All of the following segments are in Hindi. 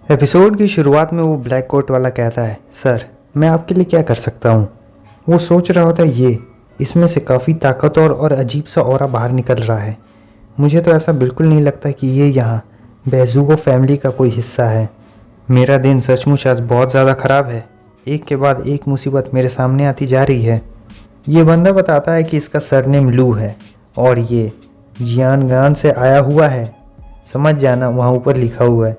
एपिसोड की शुरुआत में वो ब्लैक कोट वाला कहता है, सर मैं आपके लिए क्या कर सकता हूँ। वो सोच रहा होता है ये इसमें से काफ़ी ताकतवर और अजीब सा ऑरा बाहर निकल रहा है। मुझे तो ऐसा बिल्कुल नहीं लगता कि ये यहाँ बेजुगो फैमिली का कोई हिस्सा है। मेरा दिन सचमुच आज बहुत ज़्यादा ख़राब है। एक के बाद एक मुसीबत मेरे सामने आती जा रही है। ये बंदा बताता है कि इसका सरनेम लू है और ये जियानगान से आया हुआ है। समझ जाना, वहाँ ऊपर लिखा हुआ है।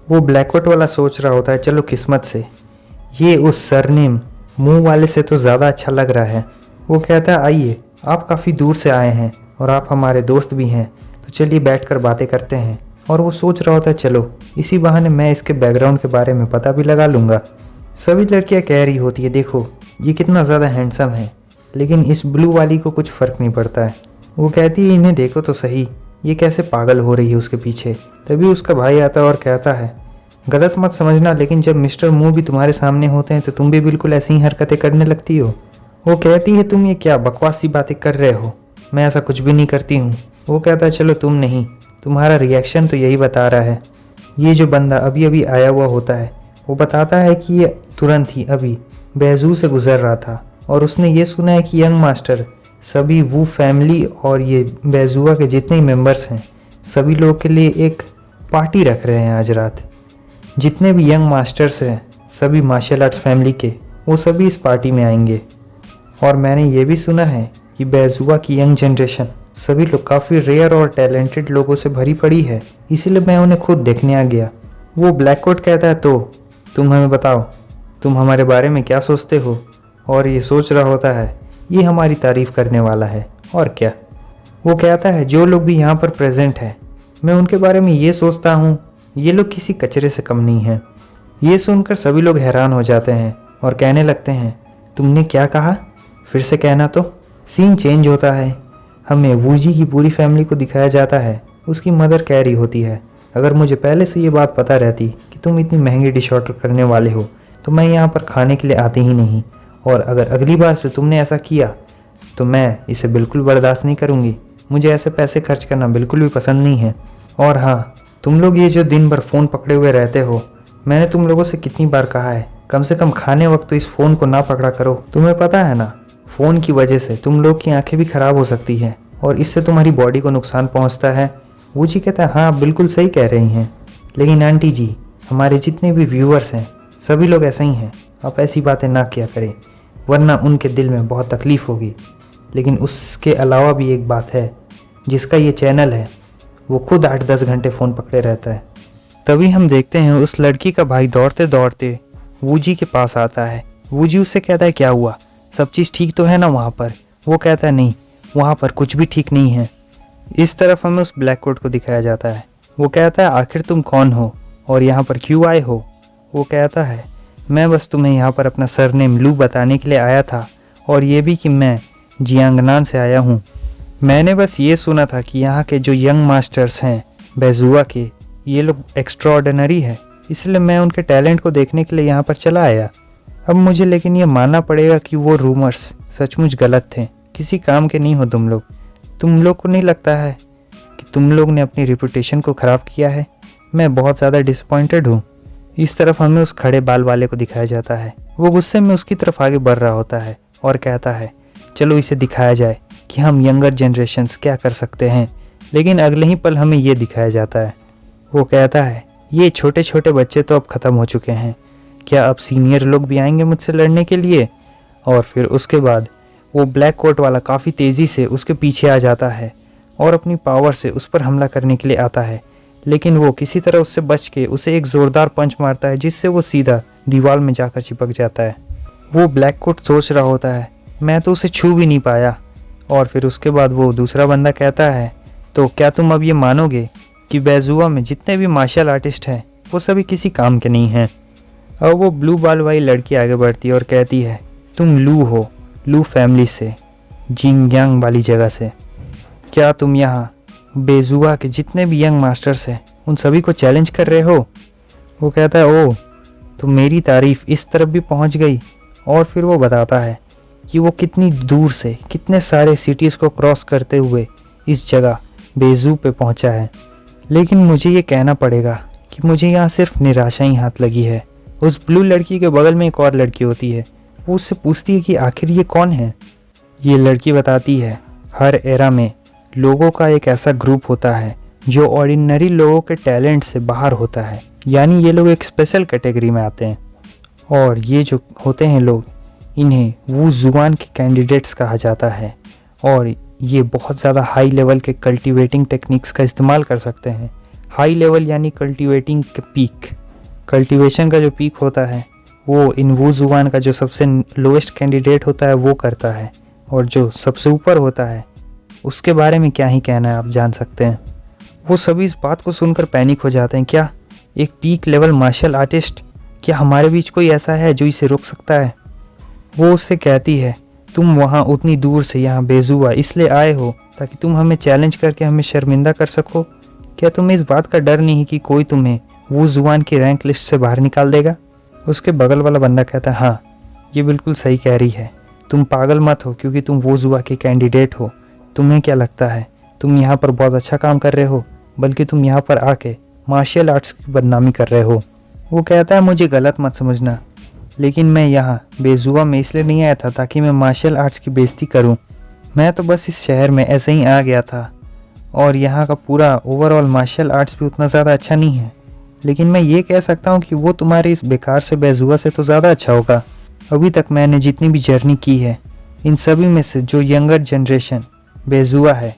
वो ब्लैकआउट वाला सोच रहा होता है, चलो किस्मत से ये उस सरनेम मुंह वाले से तो ज़्यादा अच्छा लग रहा है। वो कहता है, आइए आप काफ़ी दूर से आए हैं और आप हमारे दोस्त भी हैं, तो चलिए बैठकर बातें करते हैं। और वो सोच रहा होता है, चलो इसी बहाने मैं इसके बैकग्राउंड के बारे में पता भी लगा लूँगा। सभी लड़कियाँ कह रही होती है, देखो ये कितना ज़्यादा हैंडसम है, लेकिन इस ब्लू वाली को कुछ फ़र्क नहीं पड़ता है। वो कहती है, इन्हें देखो तो सही, ये कैसे पागल हो रही है उसके पीछे। तभी उसका भाई आता है और कहता है, गलत मत समझना, लेकिन जब मिस्टर मुंह भी तुम्हारे सामने होते हैं तो तुम भी बिल्कुल ऐसी ही हरकतें करने लगती हो। वो कहती है, तुम ये क्या बकवास सी बातें कर रहे हो, मैं ऐसा कुछ भी नहीं करती हूँ। वो कहता है, चलो तुम नहीं, तुम्हारा रिएक्शन तो यही बता रहा है। ये जो बंदा अभी अभी आया हुआ होता है वो बताता है कि ये तुरंत ही अभी बेजू से गुजर रहा था और उसने ये सुना है कि यंग मास्टर सभी वू फैमिली और ये बेजुआ के जितने ही मेंबर्स हैं सभी लोगों के लिए एक पार्टी रख रहे हैं आज रात। जितने भी यंग मास्टर्स हैं सभी मार्शल आर्ट्स फैमिली के, वो सभी इस पार्टी में आएंगे। और मैंने ये भी सुना है कि बेजुआ की यंग जनरेशन सभी लोग काफ़ी रेयर और टैलेंटेड लोगों से भरी पड़ी है, इसीलिए मैं उन्हें खुद देखने आ गया। वो ब्लैक कोट कहता है, तो तुम हमें बताओ तुम हमारे बारे में क्या सोचते हो। और ये सोच रहा होता है ये हमारी तारीफ़ करने वाला है और क्या। वो कहता है, जो लोग भी यहाँ पर प्रेजेंट हैं मैं उनके बारे में ये सोचता हूँ ये लोग किसी कचरे से कम नहीं हैं। ये सुनकर सभी लोग हैरान हो जाते हैं और कहने लगते हैं, तुमने क्या कहा, फिर से कहना। तो सीन चेंज होता है। हमें वूजी की पूरी फैमिली को दिखाया जाता है। उसकी मदर कह रही होती है, अगर मुझे पहले से ये बात पता रहती कि तुम इतनी महंगी डिश ऑर्डर करने वाले हो तो मैं यहाँ पर खाने के लिए आती ही नहीं, और अगर अगली बार से तुमने ऐसा किया तो मैं इसे बिल्कुल बर्दाश्त नहीं करूँगी। मुझे ऐसे पैसे खर्च करना बिल्कुल भी पसंद नहीं है। और हाँ, तुम लोग ये जो दिन भर फ़ोन पकड़े हुए रहते हो, मैंने तुम लोगों से कितनी बार कहा है कम से कम खाने वक्त तो इस फ़ोन को ना पकड़ा करो। तुम्हें पता है ना, फ़ोन की वजह से तुम लोग की आंखें भी ख़राब हो सकती हैं और इससे तुम्हारी बॉडी को नुकसान पहुंचता है। वो जी कहता है, हाँ आप बिल्कुल सही कह रही हैं, लेकिन आंटी जी हमारे जितने भी व्यूअर्स हैं सभी लोग ऐसे ही हैं, आप ऐसी बातें ना किया करें वरना उनके दिल में बहुत तकलीफ़ होगी। लेकिन उसके अलावा भी एक बात है, जिसका ये चैनल है वो खुद 8-10 घंटे फ़ोन पकड़े रहता है। तभी हम देखते हैं उस लड़की का भाई दौड़ते दौड़ते वूजी के पास आता है। वूजी उससे कहता है, क्या हुआ, सब चीज़ ठीक तो है ना वहाँ पर। वो कहता है, नहीं वहाँ पर कुछ भी ठीक नहीं है। इस तरफ हमें उस ब्लैक कोट को दिखाया जाता है। वो कहता है, आखिर तुम कौन हो और यहाँ पर क्यों आए हो। वो कहता है, मैं बस तुम्हें यहाँ पर अपना सरनेम लू बताने के लिए आया था, और ये भी कि मैं जियांगनान से आया हूँ। मैंने बस ये सुना था कि यहाँ के जो यंग मास्टर्स हैं बेजुआ के, ये लोग एक्स्ट्राऑर्डिनरी है, इसलिए मैं उनके टैलेंट को देखने के लिए यहाँ पर चला आया। अब मुझे लेकिन ये मानना पड़ेगा कि वो रूमर्स सचमुच गलत थे, किसी काम के नहीं हो तुम लोग। तुम लोग को नहीं लगता है कि तुम लोग ने अपनी रेपुटेशन को ख़राब किया है। मैं बहुत ज़्यादा डिसअपॉइंटेड हूँ। इस तरफ हमें उस खड़े बाल वाले को दिखाया जाता है। वो गुस्से में उसकी तरफ आगे बढ़ रहा होता है और कहता है, चलो इसे दिखाया जाए कि हम यंगर जनरेशन्स क्या कर सकते हैं। लेकिन अगले ही पल हमें ये दिखाया जाता है। वो कहता है, ये छोटे छोटे बच्चे तो अब ख़त्म हो चुके हैं, क्या अब सीनियर लोग भी आएंगे मुझसे लड़ने के लिए। और फिर उसके बाद वो ब्लैक कोट वाला काफ़ी तेज़ी से उसके पीछे आ जाता है और अपनी पावर से उस पर हमला करने के लिए आता है। लेकिन वो किसी तरह उससे बच के उसे एक ज़ोरदार पंच मारता है, जिससे वो सीधा दीवार में जाकर चिपक जाता है। वो ब्लैक कोट सोच रहा होता है, मैं तो उसे छू भी नहीं पाया। और फिर उसके बाद वो दूसरा बंदा कहता है, तो क्या तुम अब ये मानोगे कि बेजुआ में जितने भी मार्शल आर्टिस्ट हैं वो सभी किसी काम के नहीं हैं। अब वो ब्लू बाल वाली लड़की आगे बढ़ती है और कहती है, तुम लू हो, लू फैमिली से, जिंगयांग वाली जगह से। क्या तुम यहाँ बेजुआ के जितने भी यंग मास्टर्स हैं उन सभी को चैलेंज कर रहे हो। वो कहता है, ओह तो मेरी तारीफ़ इस तरफ भी पहुँच गई। और फिर वो बताता है कि वो कितनी दूर से कितने सारे सिटीज़ को क्रॉस करते हुए इस जगह बेजू पे पहुँचा है। लेकिन मुझे ये कहना पड़ेगा कि मुझे यहाँ सिर्फ निराशा ही हाथ लगी है। उस ब्लू लड़की के बगल में एक और लड़की होती है। वो उससे पूछती है कि आखिर ये कौन है। ये लड़की बताती है, हर एरा में लोगों का एक ऐसा ग्रुप होता है जो ऑर्डिनरी लोगों के टैलेंट से बाहर होता है, यानी ये लोग एक स्पेशल कैटेगरी में आते हैं। और ये जो होते हैं लोग, इन्हें वो जुबान के कैंडिडेट्स कहा जाता है। और ये बहुत ज़्यादा हाई लेवल के कल्टीवेटिंग टेक्निक्स का इस्तेमाल कर सकते हैं। हाई लेवल यानी कल्टीवेटिंग के पीक, कल्टीवेशन का जो पीक होता है वो इन वो जुबान का जो सबसे लोएस्ट कैंडिडेट होता है वो करता है। और जो सबसे ऊपर होता है उसके बारे में क्या ही कहना है, आप जान सकते हैं। वो सभी इस बात को सुनकर पैनिक हो जाते हैं। क्या एक पीक लेवल मार्शल आर्टिस्ट, क्या हमारे बीच कोई ऐसा है जो इसे रोक सकता है? वो उससे कहती है, तुम वहाँ उतनी दूर से यहाँ बेजुआ इसलिए आए हो ताकि तुम हमें चैलेंज करके हमें शर्मिंदा कर सको। क्या तुम्हें इस बात का डर नहीं कि कोई तुम्हें वो जुबान की रैंक लिस्ट से बाहर निकाल देगा? उसके बगल वाला बंदा कहता है, हाँ ये बिल्कुल सही कह रही है। तुम पागल मत हो क्योंकि तुम वो जुआ के कैंडिडेट हो। तुम्हें क्या लगता है तुम यहाँ पर बहुत अच्छा काम कर रहे हो, बल्कि तुम यहाँ पर आके मार्शल आर्ट्स की बदनामी कर रहे हो। वो कहता है, मुझे गलत मत समझना, लेकिन मैं यहाँ बेजुआ में इसलिए नहीं आया था ताकि मैं मार्शल आर्ट्स की बेइज्जती करूँ। मैं तो बस इस शहर में ऐसे ही आ गया था और यहाँ का पूरा ओवरऑल मार्शल आर्ट्स भी उतना ज़्यादा अच्छा नहीं है। लेकिन मैं ये कह सकता हूँ कि वो तुम्हारे इस बेकार से बेजुआ से तो ज़्यादा अच्छा होगा। अभी तक मैंने जितनी भी जर्नी की है, इन सभी में से जो यंगर जनरेशन बेजुआ है,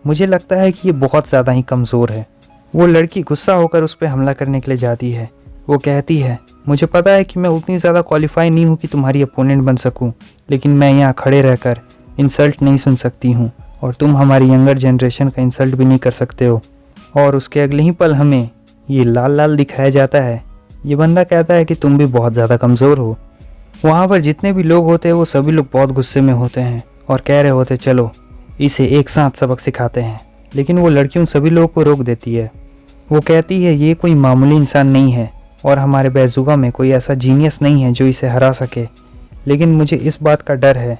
मुझे लगता है कि ये बहुत ज़्यादा ही कमज़ोर है। वो लड़की गुस्सा होकर उस पर हमला करने के लिए जाती है। वो कहती है, मुझे पता है कि मैं उतनी ज़्यादा क्वालिफाई नहीं हूँ कि तुम्हारी अपोनेंट बन सकूँ, लेकिन मैं यहाँ खड़े रहकर इंसल्ट नहीं सुन सकती हूँ और तुम हमारी यंगर जनरेशन का इंसल्ट भी नहीं कर सकते हो। और उसके अगले ही पल हमें ये लाल लाल दिखाया जाता है। ये बंदा कहता है कि तुम भी बहुत ज़्यादा कमज़ोर हो। वहाँ पर जितने भी लोग होते हैं वो सभी लोग बहुत गुस्से में होते हैं और कह रहे होते, चलो इसे एक साथ सबक सिखाते हैं। लेकिन वो लड़की उन सभी लोगों को रोक देती है। वो कहती है, ये कोई मामूली इंसान नहीं है और हमारे बेजुगा में कोई ऐसा जीनियस नहीं है जो इसे हरा सके। लेकिन मुझे इस बात का डर है,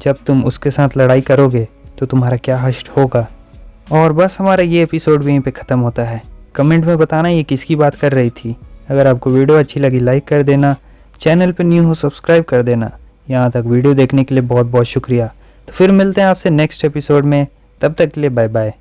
जब तुम उसके साथ लड़ाई करोगे तो तुम्हारा क्या हश्र होगा। और बस हमारा ये एपिसोड भी यहीं पे ख़त्म होता है। कमेंट में बताना ये किसकी बात कर रही थी। अगर आपको वीडियो अच्छी लगी लाइक कर देना, चैनल पे न्यू हो सब्सक्राइब कर देना। यहाँ तक वीडियो देखने के लिए बहुत बहुत शुक्रिया। तो फिर मिलते हैं आपसे नेक्स्ट एपिसोड में, तब तक के लिए बाय बाय।